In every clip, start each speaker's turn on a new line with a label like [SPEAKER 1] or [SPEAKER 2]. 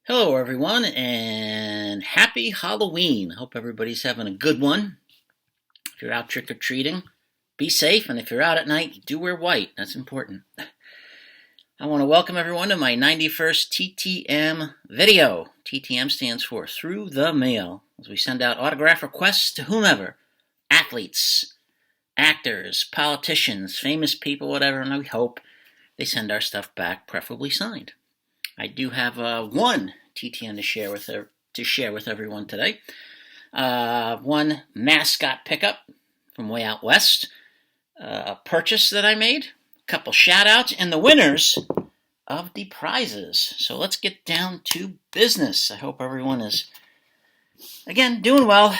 [SPEAKER 1] Hello, everyone, and happy Halloween. I hope everybody's having a good one. If you're out trick or treating, be safe, and if you're out at night, do wear white. That's important. I want to welcome everyone to my 91st TTM video. TTM stands for Through the Mail, as we send out autograph requests to whomever athletes, actors, politicians, famous people, whatever, and we hope they send our stuff back, preferably signed. I do have one TTM to share with everyone today. One Mascot pickup from way out west, a purchase that I made, a couple shout-outs, and the winners of the prizes. So let's get down to business. I hope everyone is, again, doing well.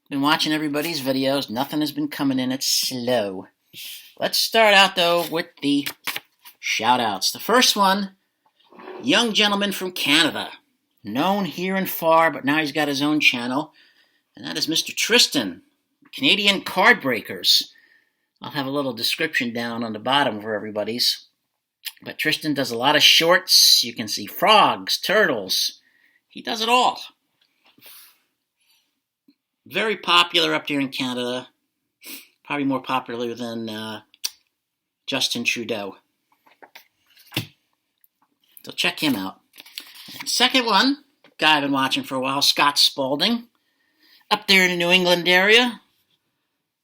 [SPEAKER 1] Been watching everybody's videos. Nothing has been coming in. It's slow. Let's start out, though, with the shout-outs. The first one, young gentleman from Canada, known here and far, but now he's got his own channel, and that is Mr. Tristan, Canadian Card Breakers. I'll have a little description down on the bottom for everybody's. But Tristan does a lot of shorts. You can see frogs, turtles. He does it all. Very popular up here in Canada. Probably more popular than Justin Trudeau. So check him out. And second one, guy I've been watching for a while, Scott Spaulding, up there in the New England area.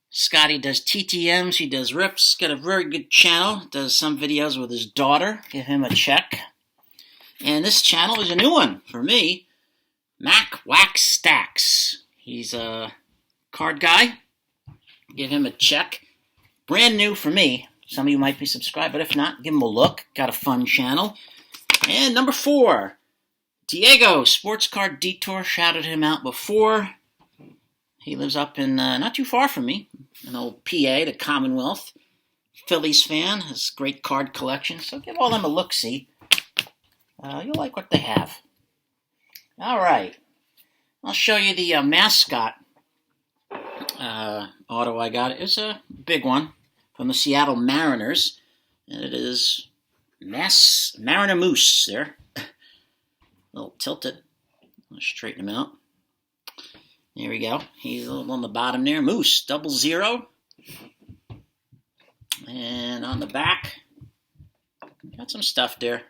[SPEAKER 1] Scotty does TTMs, he does rips, got a very good channel, does some videos with his daughter. Give him a check. And this channel is a new one for me, Mac Wax Stacks. He's a card guy. Give him a check. Brand new for me. Some of you might be subscribed, but if not, give him a look. Got a fun channel. And number 4, Diego, Sports Card Detour, shouted him out before. He lives up in, not too far from me, an old PA, the Commonwealth. Phillies fan, has great card collection, so give all them a look-see. You'll like what they have. All right, I'll show you the Mascot auto I got. It's a big one from the Seattle Mariners, and it is Mariner Moose there. A little tilted. I'll straighten him out. There we go. He's a little on the bottom there. Moose, 00. And on the back, got some stuff there.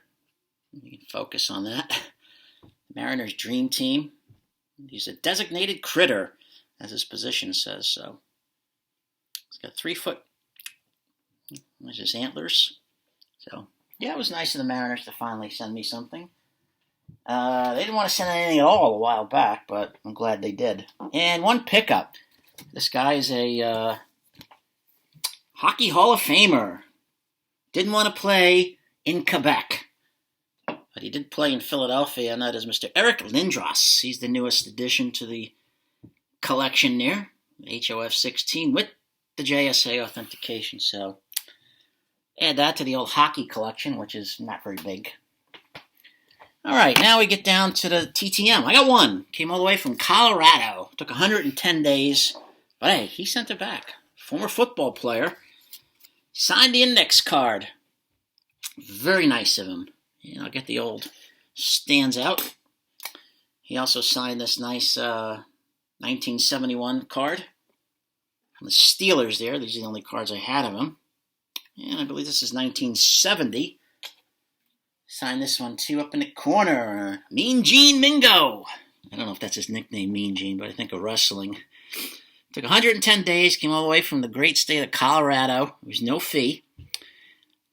[SPEAKER 1] You can focus on that. Mariners Dream Team. He's a designated critter, as his position says so. He's got 3 foot. There's his antlers. So, yeah, it was nice of the Mariners to finally send me something. They didn't want to send anything at all a while back, but I'm glad they did. And one pickup. This guy is a Hockey Hall of Famer. Didn't want to play in Quebec, but he did play in Philadelphia, and that is Mr. Eric Lindros. He's the newest addition to the collection there, HOF 16, with the JSA authentication. So add that to the old hockey collection, which is not very big. All right, now we get down to the TTM. I got one. Came all the way from Colorado. Took 110 days. But hey, he sent it back. Former football player. Signed the index card. Very nice of him. I'll get the old stands out. He also signed this nice 1971 card. From the Steelers there. These are the only cards I had of him. And I believe this is 1970. Signed this one, too, up in the corner. Mean Gene Mingo. I don't know if that's his nickname, Mean Gene, but I think of wrestling. Took 110 days, came all the way from the great state of Colorado. There was no fee.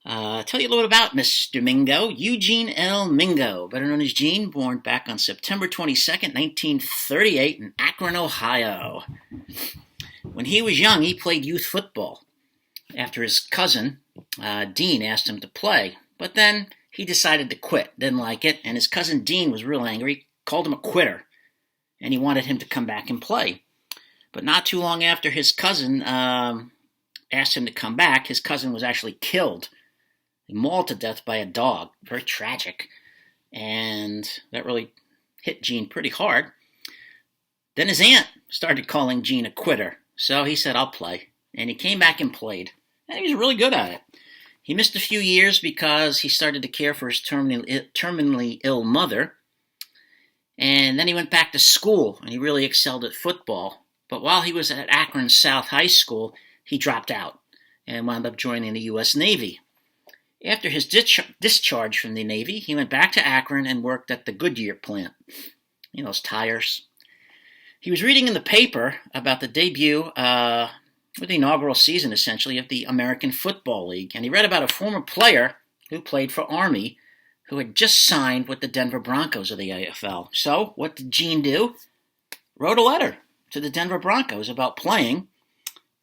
[SPEAKER 1] I'll tell you a little bit about Mr. Mingo. Eugene L. Mingo, better known as Gene, born back on September 22nd, 1938 in Akron, Ohio. When he was young, he played youth football. After his cousin, Dean, asked him to play. But then he decided to quit, didn't like it, and his cousin Dean was real angry, called him a quitter, and he wanted him to come back and play. But not too long after his cousin asked him to come back, his cousin was actually killed, mauled to death by a dog. Very tragic. And that really hit Gene pretty hard. Then his aunt started calling Gene a quitter, so he said, I'll play. And he came back and played, and he was really good at it. He missed a few years because he started to care for his terminally ill mother, And then he went back to school, and he really excelled at football. But while he was at Akron South High School, he dropped out and wound up joining the U.S. Navy. After his discharge from the Navy, he went back to Akron and worked at the Goodyear plant. You know, those tires. He was reading in the paper about the debut, or the inaugural season, essentially, of the American Football League. And he read about a former player who played for Army who had just signed with the Denver Broncos of the AFL. So, what did Gene do? Wrote a letter to the Denver Broncos about playing,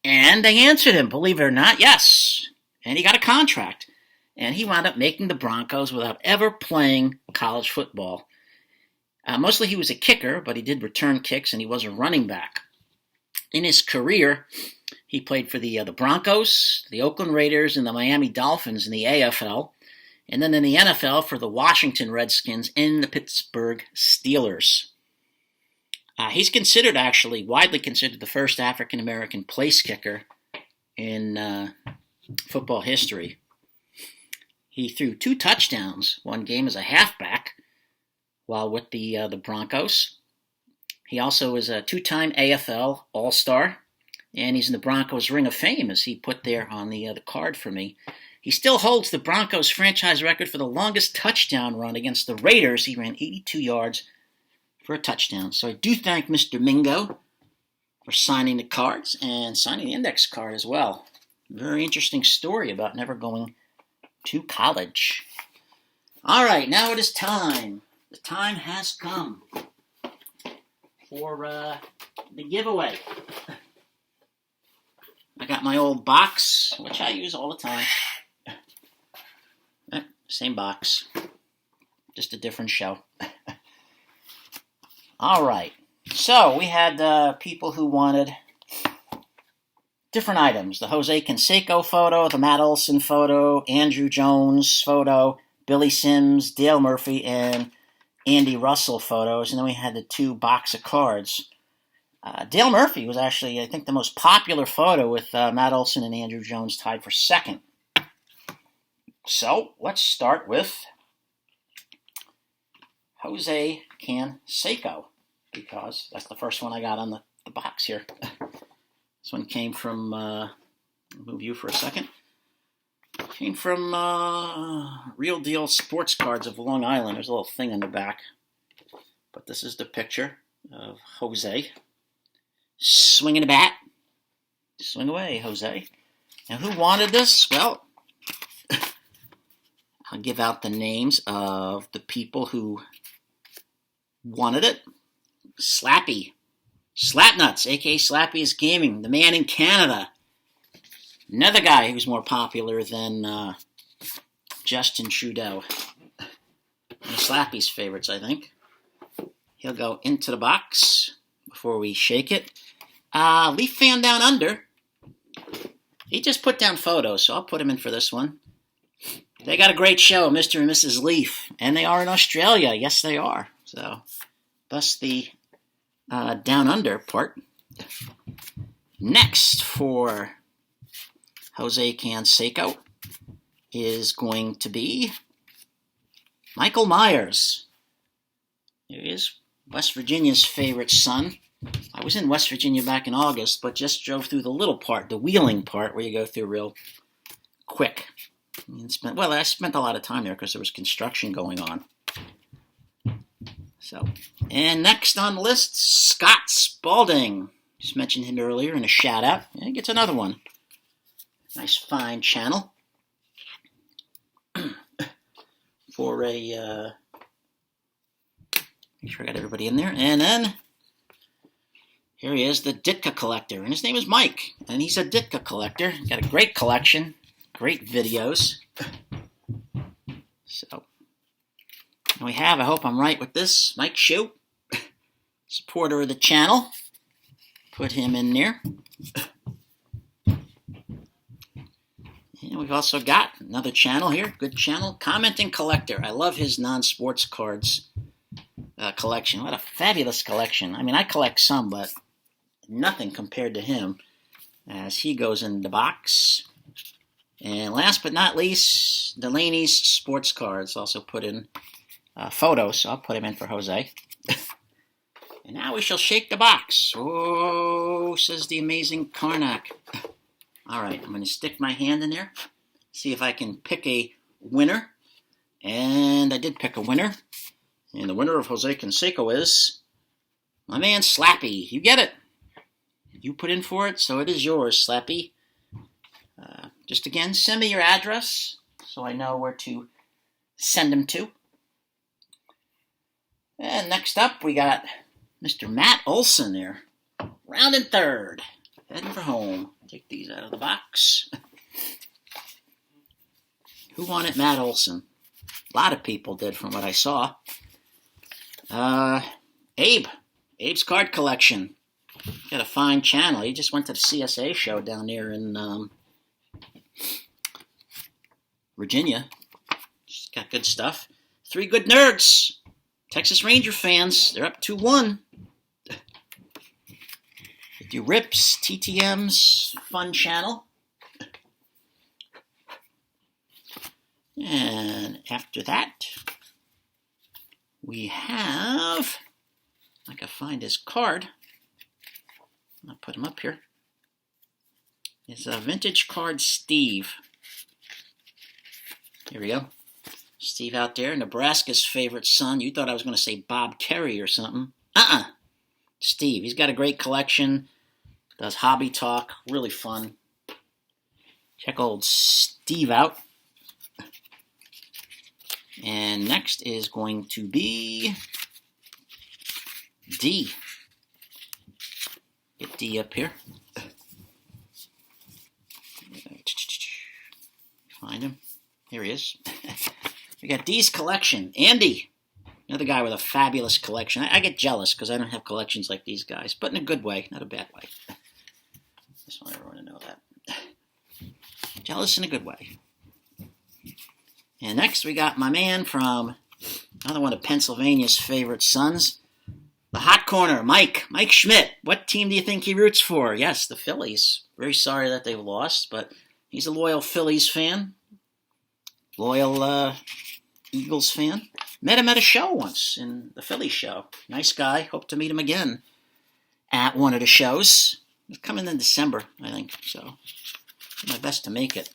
[SPEAKER 1] and they answered him, believe it or not, yes. And he got a contract. And he wound up making the Broncos without ever playing college football. Mostly he was a kicker, but he did return kicks, and he was a running back. In his career, he played for the Broncos, the Oakland Raiders, and the Miami Dolphins in the AFL, and then in the NFL for the Washington Redskins and the Pittsburgh Steelers. He's considered, actually, widely considered the first African-American place kicker in football history. He threw 2 touchdowns one game as a halfback while with the Broncos. He also is a 2-time AFL All-Star, and he's in the Broncos Ring of Fame, as he put there on the card for me. He still holds the Broncos franchise record for the longest touchdown run against the Raiders. He ran 82 yards for a touchdown. So I do thank Mr. Mingo for signing the cards and signing the index card as well. Very interesting story about never going to college. All right, now it is time. The time has come for the giveaway. I got my old box, which I use all the time. Same box, just a different show. All right, so we had people who wanted different items. The Jose Canseco photo, the Matt Olson photo, Andrew Jones photo, Billy Sims, Dale Murphy, and Andy Russell photos. And then we had the 2 box of cards. Dale Murphy was actually, I think, the most popular photo, with Matt Olson and Andrew Jones tied for second. So, let's start with Jose Canseco, because that's the first one I got on the box here. This one came from, I'll move you for a second. Came from Real Deal Sports Cards of Long Island. There's a little thing on the back. But this is the picture of Jose swinging a bat. Swing away, Jose. Now, who wanted this? Well, I'll give out the names of the people who wanted it. Slappy. Slapnuts, a.k.a. Slappy is Gaming, the man in Canada. Another guy who's more popular than Justin Trudeau. One of Slappy's favorites, I think. He'll go into the box before we shake it. Leaf Fan Down Under. He just put down photos, so I'll put him in for this one. They got a great show, Mr. and Mrs. Leaf. And they are in Australia. Yes, they are. So, thus the Down Under part. Next for Jose Canseco is going to be Michael Myers. There he is, West Virginia's favorite son. I was in West Virginia back in August, but just drove through the little part, the wheeling part, where you go through real quick. I spent a lot of time there because there was construction going on. So, and next on the list, Scott Spaulding. Just mentioned him earlier in a shout out. And he gets another one. Nice fine channel. For a, make sure I got everybody in there. And then, here he is, the Ditka collector. And his name is Mike. And he's a Ditka collector. He's got a great collection. Great videos. So, we have, I hope I'm right with this, Mike Shue, supporter of the channel. Put him in there. And we've also got another channel here, good channel, Commenting Collector. I love his non-sports cards collection. What a fabulous collection. I mean, I collect some, but nothing compared to him as he goes in the box. And last but not least, Delaney's sports cards. Also put in photos, so I'll put him in for Jose. And now we shall shake the box. Oh, says the amazing Karnak. All right, I'm going to stick my hand in there, see if I can pick a winner. And I did pick a winner. And the winner of Jose Canseco is my man Slappy. You get it. You put in for it, so it is yours, Slappy. Just again, send me your address so I know where to send them to. And next up, we got Mr. Matt Olson there. Rounding third. Heading for home. Take these out of the box. Who wanted Matt Olson? A lot of people did from what I saw. Abe. Abe's card collection. Got a fine channel. He just went to the CSA show down there in Virginia. Just got good stuff. 3 good nerds. Texas Ranger fans. They're up 2-1. They do rips, TTMs, fun channel. And after that, we have, I can find his card. I'll put him up here. It's a vintage card Steve. Here we go. Steve out there, Nebraska's favorite son. You thought I was going to say Bob Kerry or something. Steve. He's got a great collection. Does hobby talk. Really fun. Check old Steve out. And next is going to be D. Get D up here. Find him. Here he is. We got D's collection. Andy. Another guy with a fabulous collection. I get jealous because I don't have collections like these guys, but in a good way, not a bad way. Just want everyone to know that. Jealous in a good way. And next we got my man from another one of Pennsylvania's favorite sons, the Hot Corner, Mike Schmidt. What team do you think he roots for? Yes, the Phillies. Very sorry that they've lost, but he's a loyal Phillies fan. Loyal Eagles fan. Met him at a show once, in the Phillies show. Nice guy. Hope to meet him again at one of the shows. It's coming in December, I think, so do my best to make it.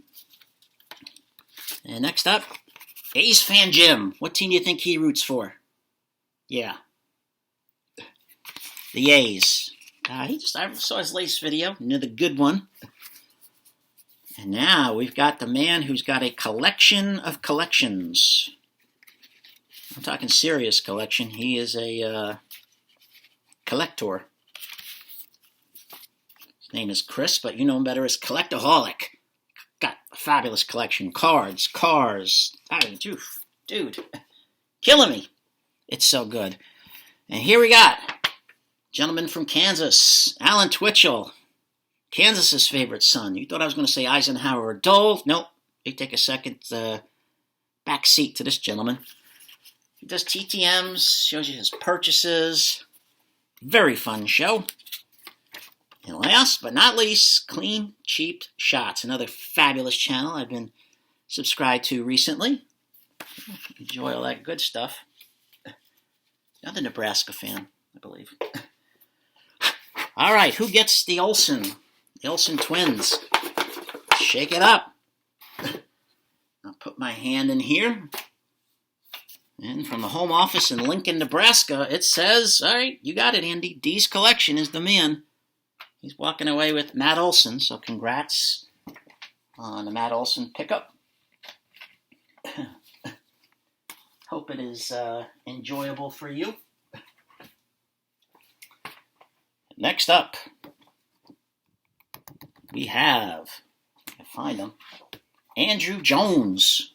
[SPEAKER 1] And next up, A's fan Jim. What team do you think he roots for? Yeah. The A's. I saw his latest video, another good one. And now we've got the man who's got a collection of collections. I'm talking serious collection. He is a collector. His name is Chris, but you know him better as Collectaholic. Got a fabulous collection. Cards, cars. Dude, killing me. It's so good. And here we got gentleman from Kansas, Alan Twitchell. Kansas's favorite son. You thought I was going to say Eisenhower or Dole. Nope. They take a second back seat to this gentleman. He does TTMs, shows you his purchases. Very fun show. And last but not least, Clean Cheap Shots. Another fabulous channel I've been subscribed to recently. Enjoy all that good stuff. Another Nebraska fan, I believe. All right, who gets the Olsen? The Olsen twins. Shake it up. I'll put my hand in here. And from the home office in Lincoln, Nebraska, it says, all right, you got it, Andy. D's collection is the man. He's walking away with Matt Olson, so congrats on the Matt Olson pickup. Hope it is enjoyable for you. Next up, we have, I find him, Andrew Jones.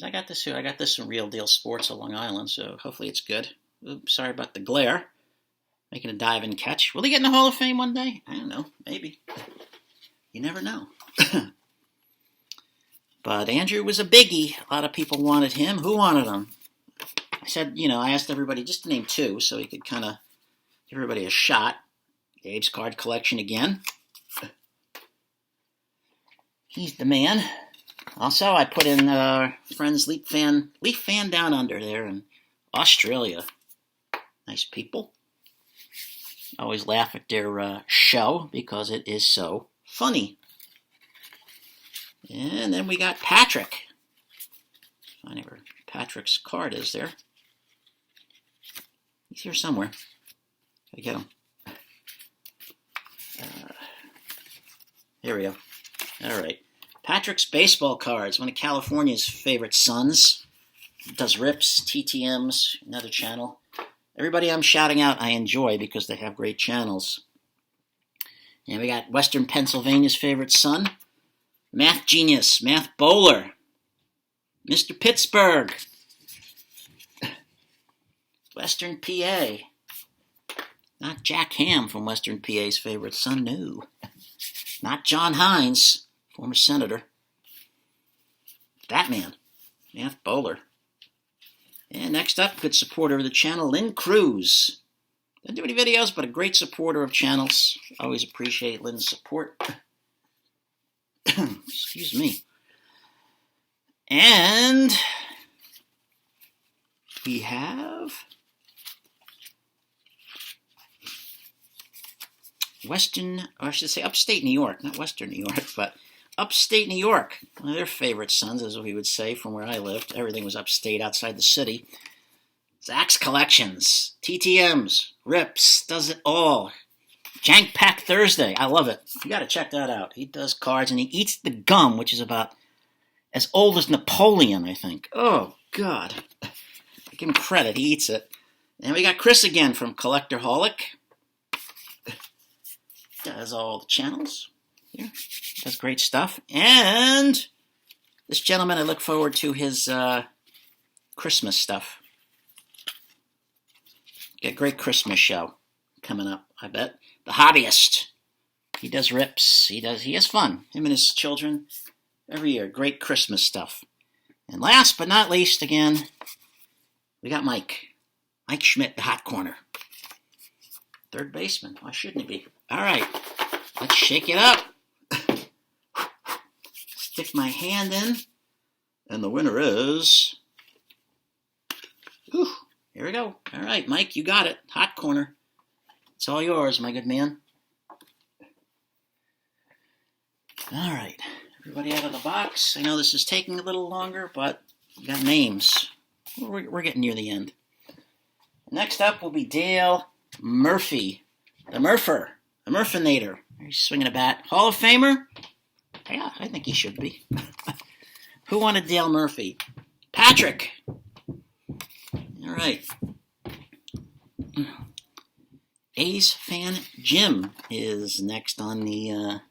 [SPEAKER 1] I got this from Real Deal Sports of Long Island, so hopefully it's good. Oops, sorry about the glare. Making a dive and catch. Will he get in the Hall of Fame one day? I don't know. Maybe. You never know. But Andrew was a biggie. A lot of people wanted him. Who wanted him? I said, I asked everybody just to name 2 so he could kind of give everybody a shot. Abe's card collection again. He's the man. Also, I put in friend's Leaf fan down under there in Australia. Nice people. I always laugh at their show because it is so funny. And then we got Patrick. I find where Patrick's card is there. He's here somewhere. Gotta get him. Here we go. All right. Patrick's baseball cards. One of California's favorite sons. Does rips, TTMs, another channel. Everybody I'm shouting out I enjoy because they have great channels. And we got Western Pennsylvania's favorite son. Math genius, math bowler. Mr. Pittsburgh. Western PA. Not Jack Ham from Western PA's favorite son, no. Not John Hines, former senator. That man, math bowler. And next up, good supporter of the channel, Lynn Cruz. Doesn't do any videos, but a great supporter of channels. Always appreciate Lynn's support. Excuse me. And we have Western, or I should say upstate New York, not Western New York, but upstate New York. One of their favorite sons, as we would say, from where I lived. Everything was upstate, outside the city. Zach's Collections, TTMs, rips, does it all. Jank Pack Thursday, I love it. You got to check that out. He does cards, and he eats the gum, which is about as old as Napoleon, I think. Oh, God. Give him credit, he eats it. And we got Chris again from Collectorholic. Does all the channels here. Does great stuff. And this gentleman, I look forward to his Christmas stuff. Got a great Christmas show coming up, I bet. The Hobbyist. He does rips. He has fun. Him and his children every year. Great Christmas stuff. And last but not least, again, we got Mike. Mike Schmidt, the Hot Corner. Third baseman. Why shouldn't he be? All right. Let's shake it up. Stick my hand in. And the winner is... Ooh, here we go. All right, Mike, you got it. Hot Corner. It's all yours, my good man. All right. Everybody out of the box. I know this is taking a little longer, but we got names. We're getting near the end. Next up will be Dale Murphy. The Murpher. The Murphinator. He's swinging a bat. Hall of Famer? Yeah, I think he should be. Who wanted Dale Murphy? Patrick. All right. A's fan Jim is next on the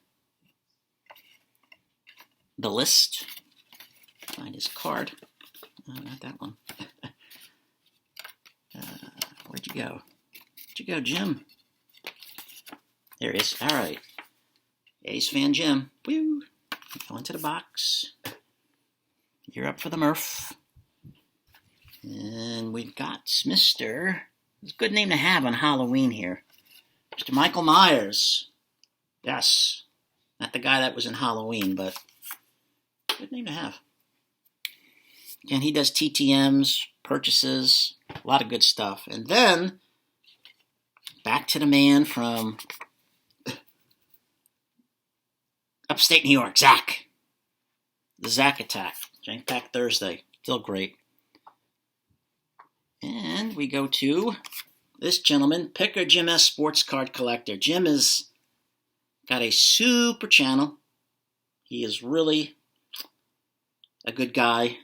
[SPEAKER 1] list. Find his card. Oh, not that one. Where'd you go? Where'd you go, Jim? There he is. All right. A's fan Jim. Woo! Go into the box. You're up for the Murph. And we've got Mr. It's a good name to have on Halloween here. Mr. Michael Myers. Yes. Not the guy that was in Halloween, but good name to have. Again, he does TTMs, purchases, a lot of good stuff. And then, back to the man from upstate New York, Zach. The Zach Attack. Jank Pack Thursday. Still great. And we go to this gentleman, Picker Jim S. Sports Card Collector. Jim has got a super channel. He is really a good guy.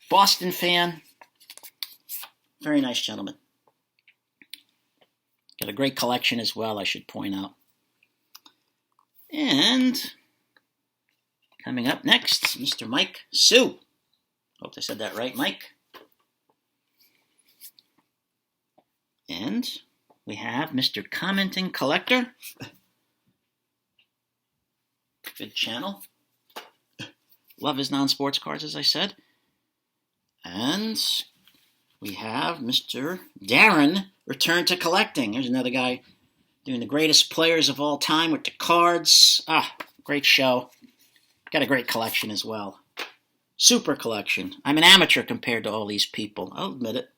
[SPEAKER 1] Boston fan. Very nice gentleman. Got a great collection as well, I should point out. And coming up next, Mr. Mike Sue. Hope I said that right, Mike. And we have Mr. Commenting Collector. Good channel. Love his non-sports cards, as I said. And we have Mr. Darren Return to Collecting. Here's another guy doing the greatest players of all time with the cards. Great show. Got a great collection as well. Super collection. I'm an amateur compared to all these people. I'll admit it.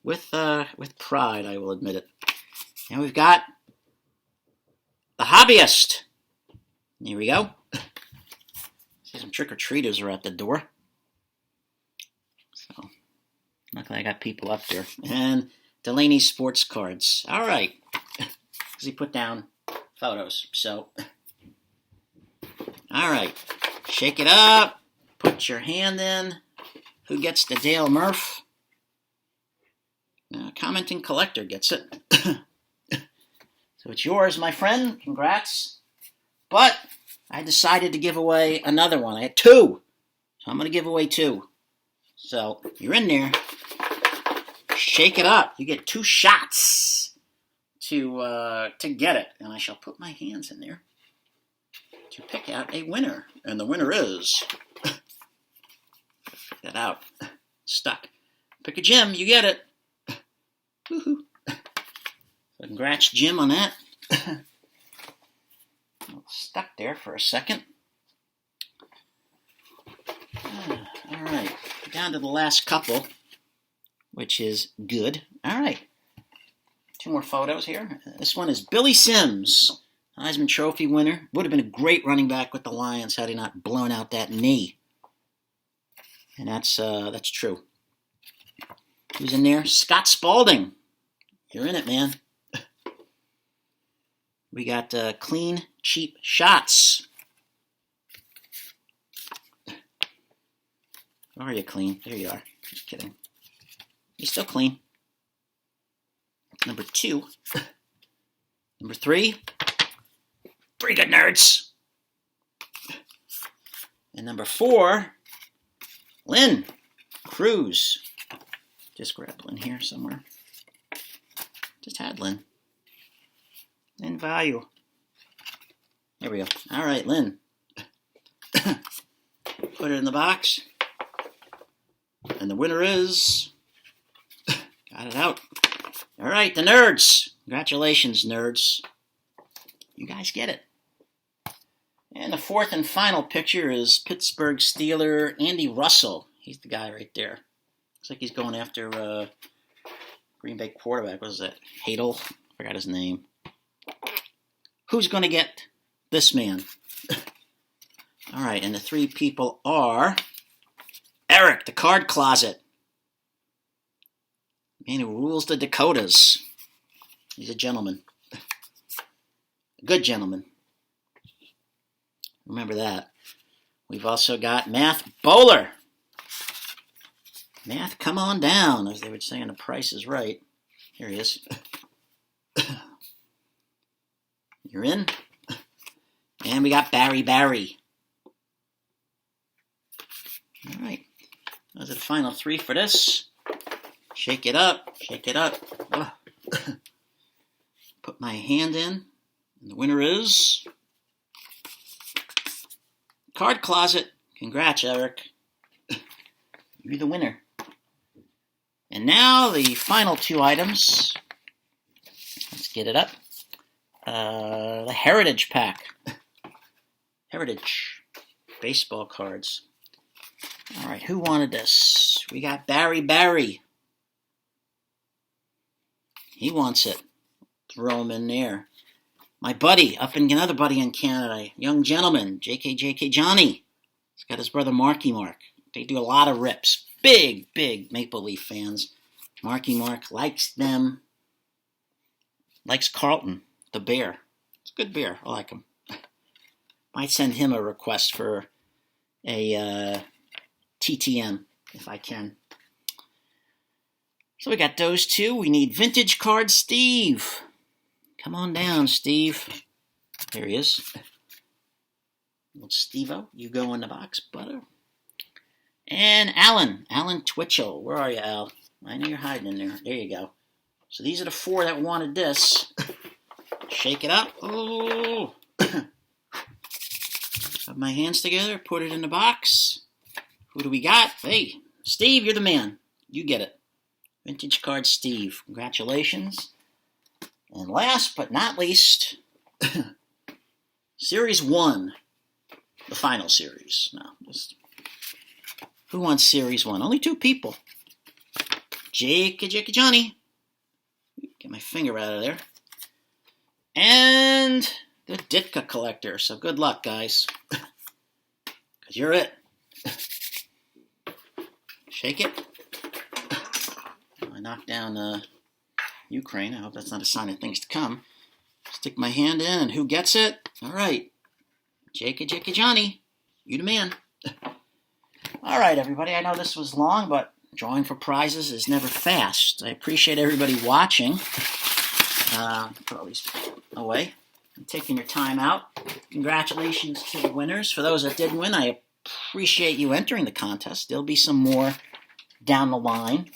[SPEAKER 1] with pride, I will admit it. And we've got the hobbyist. Here we go. See, some trick-or-treaters are at the door. So, luckily I got people up there. And Delaney's sports cards. All right. Because he put down photos. So, all right. Shake it up. Put your hand in. Who gets the Dale Murph? Commenting collector gets it. So it's yours, my friend. Congrats. But I decided to give away another one. I had 2. So I'm going to give away 2. So you're in there. Shake it up. You get 2 shots to get it. And I shall put my hands in there to pick out a winner. And the winner is... Pick that out. Stuck. Pick a Jim. You get it. Woohoo. So congrats, Jim, on that. Stuck there for a second. All right. Down to the last couple, which is good. All right. 2 more photos here. This one is Billy Sims, Heisman Trophy winner. Would have been a great running back with the Lions had he not blown out that knee. And that's true. Who's in there? Scott Spaulding. You're in it, man. We got clean, cheap shots. Where are you, clean? There you are. Just kidding. He's still clean. Number 2. Number 3. 3 good nerds. And number 4, Lynn Cruz. Just grab Lynn here somewhere. Just had Lynn. Lynn Value. There we go. All right, Lynn. Put it in the box. And the winner is... Got it out. All right, the nerds. Congratulations, nerds. You guys get it. And the 4th and final picture is Pittsburgh Steeler Andy Russell. He's the guy right there. Looks like he's going after Green Bay quarterback. What was that? Hadel? I forgot his name. Who's going to get this man? All right, and the 3 people are Eric, the card closet. Man who rules the Dakotas. He's a gentleman. A good gentleman. Remember that. We've also got Math Bowler. Math, come on down, as they would say on The Price is Right. Here he is. You're in. And we got Barry. All right. Those are the final 3 for this. Shake it up. Shake it up. Put my hand in. And the winner is... Card Closet. Congrats, Eric. You're the winner. And now the final 2 items. Let's get it up. The Heritage Pack. Heritage. Baseball cards. All right, who wanted this? We got Barry. He wants it. Throw him in there. My buddy, another buddy in Canada, young gentleman, JK Johnny. He's got his brother Marky Mark. They do a lot of rips. Big Maple Leaf fans. Marky Mark likes them. Likes Carlton, the beer. It's a good beer. I like him. Might send him a request for a TTM if I can. So we got those 2. We need Vintage Card Steve. Come on down, Steve. There he is. Little Steve-O, you go in the box, butter. And Alan Twitchell. Where are you, Al? I know you're hiding in there. There you go. So these are the 4 that wanted this. Shake it up. Oh. Have my hands together. Put it in the box. Who do we got? Hey, Steve, you're the man. You get it. Vintage Card Steve. Congratulations. And last but not least, Series 1. The final series. No, who wants Series 1? Only 2 people. Jakey Johnny. Get my finger out of there. And the Ditka collector. So good luck, guys. Because you're it. Shake it. I knocked down Ukraine. I hope that's not a sign of things to come. Stick my hand in, and who gets it? All right. Jakey Johnny. You the man. All right, everybody. I know this was long, but drawing for prizes is never fast. I appreciate everybody watching. Put all these away and taking your time out. Congratulations to the winners. For those that did win, I appreciate you entering the contest. There'll be some more down the line.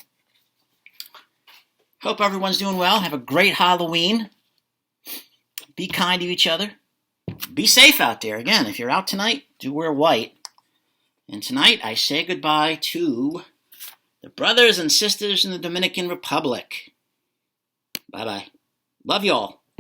[SPEAKER 1] Hope everyone's doing well. Have a great Halloween. Be kind to each other. Be safe out there. Again, if you're out tonight, do wear white. And tonight, I say goodbye to the brothers and sisters in the Dominican Republic. Bye-bye. Love y'all.